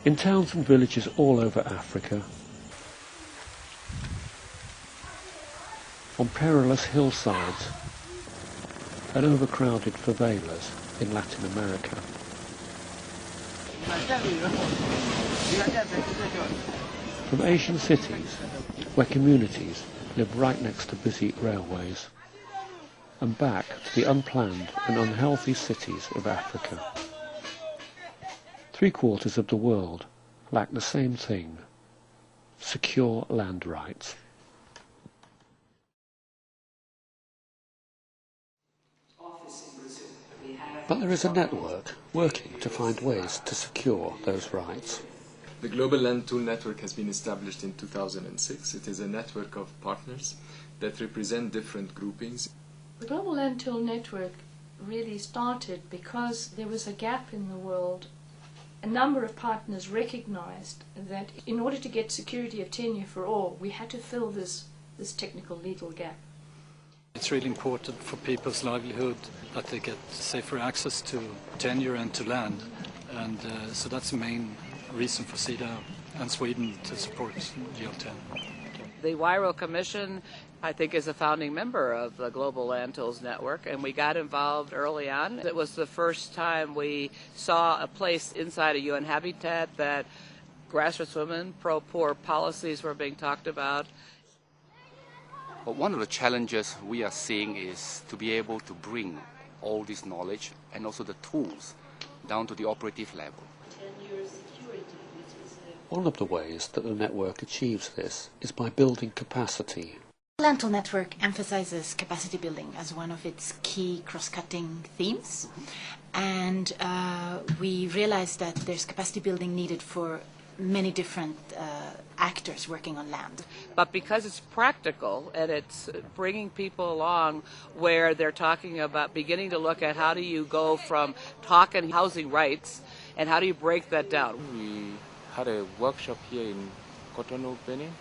In towns and villages all over Africa, on perilous hillsides and overcrowded favelas in Latin America, from Asian cities where communities live right next to busy railways, and back to the unplanned and unhealthy cities of Africa. 3/4 of the world lack the same thing: secure land rights. But there is a network working to find ways to secure those rights. The Global Land Tool Network has been established in 2006. It is a network of partners that represent different groupings. The Global Land Tool Network really started because there was a gap in the world. A number of partners recognized that in order to get security of tenure for all, we had to fill this technical legal gap. It's really important for people's livelihood that they get safer access to tenure and to land, and so that's the main reason for CEDA and Sweden to support GLTN. The WIRO Commission, I think, is a founding member of the Global Land Tools Network, and we got involved early on. It was the first time we saw a place inside a UN habitat that grassroots women, pro-poor policies were being talked about. But one of the challenges we are seeing is to be able to bring all this knowledge and also the tools down to the operative level. One of the ways that the network achieves this is by building capacity. The Land Tool Network emphasizes capacity building as one of its key cross-cutting themes, and we realize that there's capacity building needed for many different actors working on land. But because it's practical and it's bringing people along where they're talking about beginning to look at how do you go from talking housing rights and how do you break that down. We had a workshop here in Cotonou, Benin,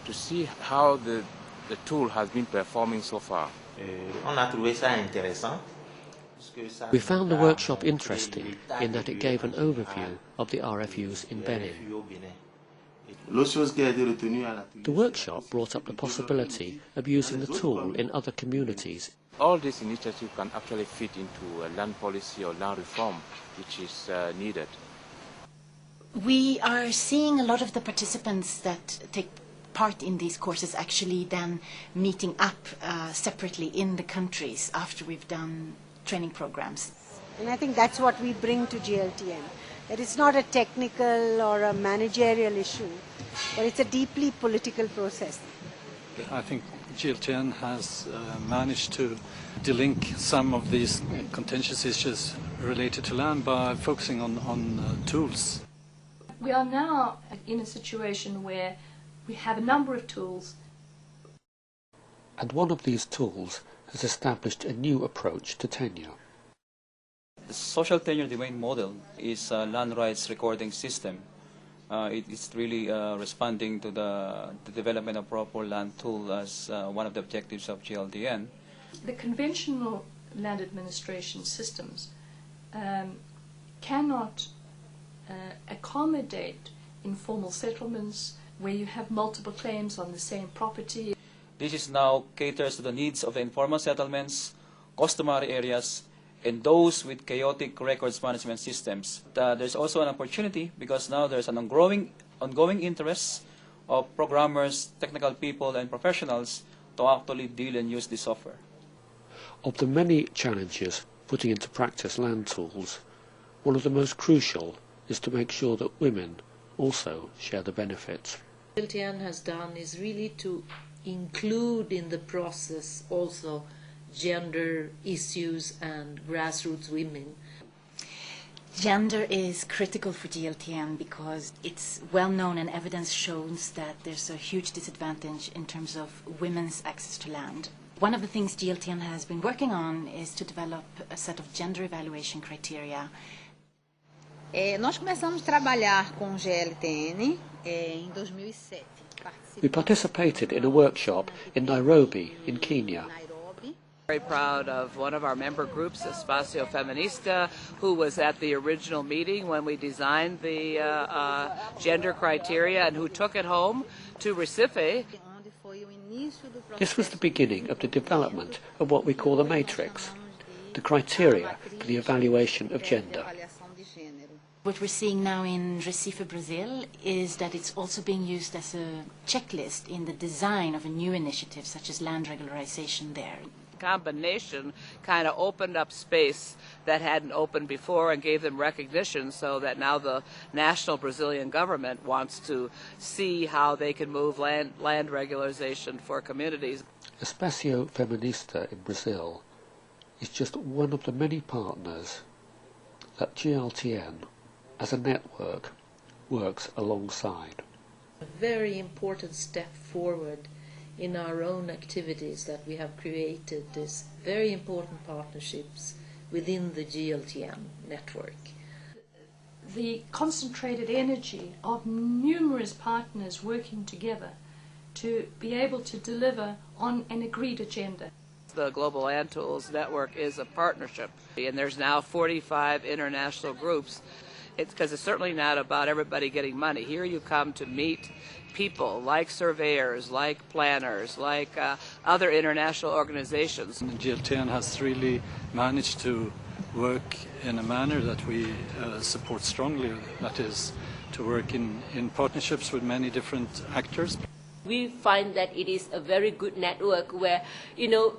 to see how the tool has been performing so far. We found the workshop interesting in that it gave an overview of the RFUs in Benin. The workshop brought up the possibility of using the tool in other communities. All this initiative can actually fit into a land policy or land reform which is needed. We are seeing a lot of the participants that take part in these courses actually then meeting up separately in the countries after we've done training programs. And I think that's what we bring to GLTN. That it's not a technical or a managerial issue, but it's a deeply political process. I think GLTN has managed to delink some of these contentious issues related to land by focusing on tools. We are now in a situation where we have a number of tools. And one of these tools has established a new approach to tenure. The social tenure domain model is a land rights recording system. It is really responding to the development of proper land tool as one of the objectives of GLTN. The conventional land administration systems cannot accommodate informal settlements where you have multiple claims on the same property. This is now caters to the needs of the informal settlements, customary areas, and those with chaotic records management systems. There's also an opportunity because now there's an ongoing interest of programmers, technical people, and professionals to actually deal and use this software. Of the many challenges putting into practice land tools, one of the most crucial is to make sure that women also share the benefits. What GLTN has done is really to include in the process also gender issues and grassroots women. Gender is critical for GLTN because it's well known and evidence shows that there's a huge disadvantage in terms of women's access to land. One of the things GLTN has been working on is to develop a set of gender evaluation criteria. Nós começamos a trabalhar com GLTN em 2007. We participated in a workshop in Nairobi, in Kenya. Very proud of one of our member groups, Espacio Feminista, who was at the original meeting when we designed the gender criteria and who took it home to Recife. This was the beginning of the development of what we call the matrix, the criteria for the evaluation of gender. What we're seeing now in Recife, Brazil, is that it's also being used as a checklist in the design of a new initiative, such as land regularization there. Combination kind of opened up space that hadn't opened before and gave them recognition, so that now the national Brazilian government wants to see how they can move land regularization for communities. Espacio Feminista in Brazil is just one of the many partners that GLTN, as a network, works alongside. A very important step forward in our own activities that we have created these very important partnerships within the GLTN network. The concentrated energy of numerous partners working together to be able to deliver on an agreed agenda. The Global Land Tools Network is a partnership, and there's now 45 international groups. It's because it's certainly not about everybody getting money. Here you come to meet people like surveyors, like planners, like other international organizations. GLTN has really managed to work in a manner that we support strongly, that is, to work in partnerships with many different actors. We find that it is a very good network where, you know,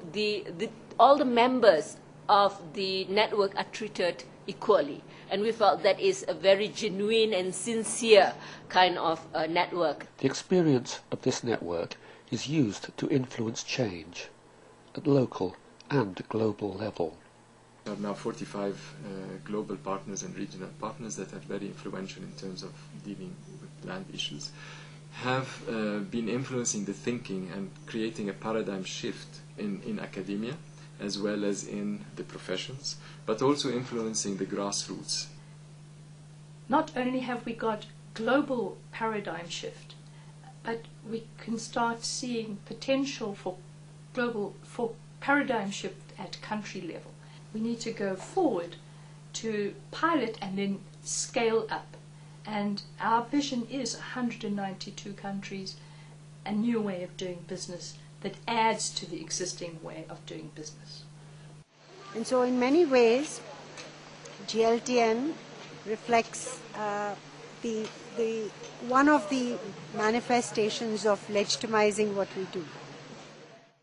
all the members of the network are treated equally. And we felt that is a very genuine and sincere kind of network. The experience of this network is used to influence change at local and global level. There are now 45 global partners and regional partners that are very influential in terms of dealing with land issues, have been influencing the thinking and creating a paradigm shift in academia, as well as in the professions, but also influencing the grassroots. Not only have we got global paradigm shift, but we can start seeing potential for paradigm shift at country level. We need to go forward to pilot and then scale up. And our vision is 192 countries, a new way of doing business that adds to the existing way of doing business. And so in many ways, GLTN reflects one of the manifestations of legitimizing what we do.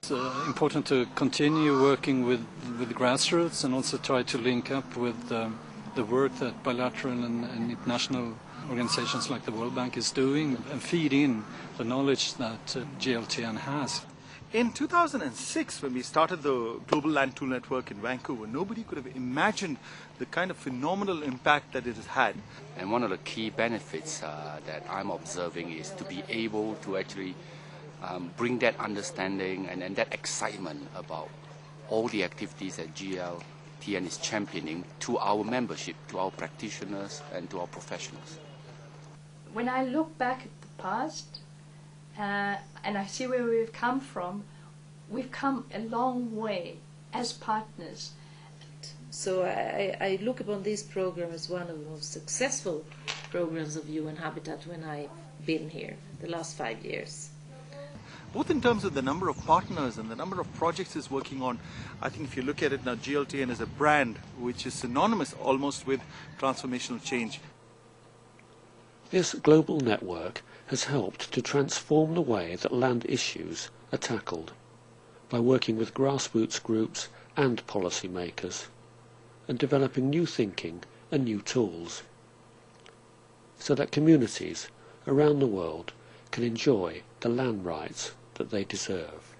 It's important to continue working with grassroots and also try to link up with the work that bilateral and international organizations like the World Bank is doing and feed in the knowledge that GLTN has. In 2006, when we started the Global Land Tool Network in Vancouver, nobody could have imagined the kind of phenomenal impact that it has had. And one of the key benefits that I'm observing is to be able to actually bring that understanding and that excitement about all the activities that GLTN is championing to our membership, to our practitioners and to our professionals. When I look back at the past, and I see where we've come from, we've come a long way as partners. So I look upon this program as one of the most successful programs of UN Habitat when I've been here the last 5 years. Both in terms of the number of partners and the number of projects it's working on, I think if you look at it now, GLTN is a brand which is synonymous almost with transformational change. This global network has helped to transform the way that land issues are tackled by working with grassroots groups and policymakers and developing new thinking and new tools so that communities around the world can enjoy the land rights that they deserve.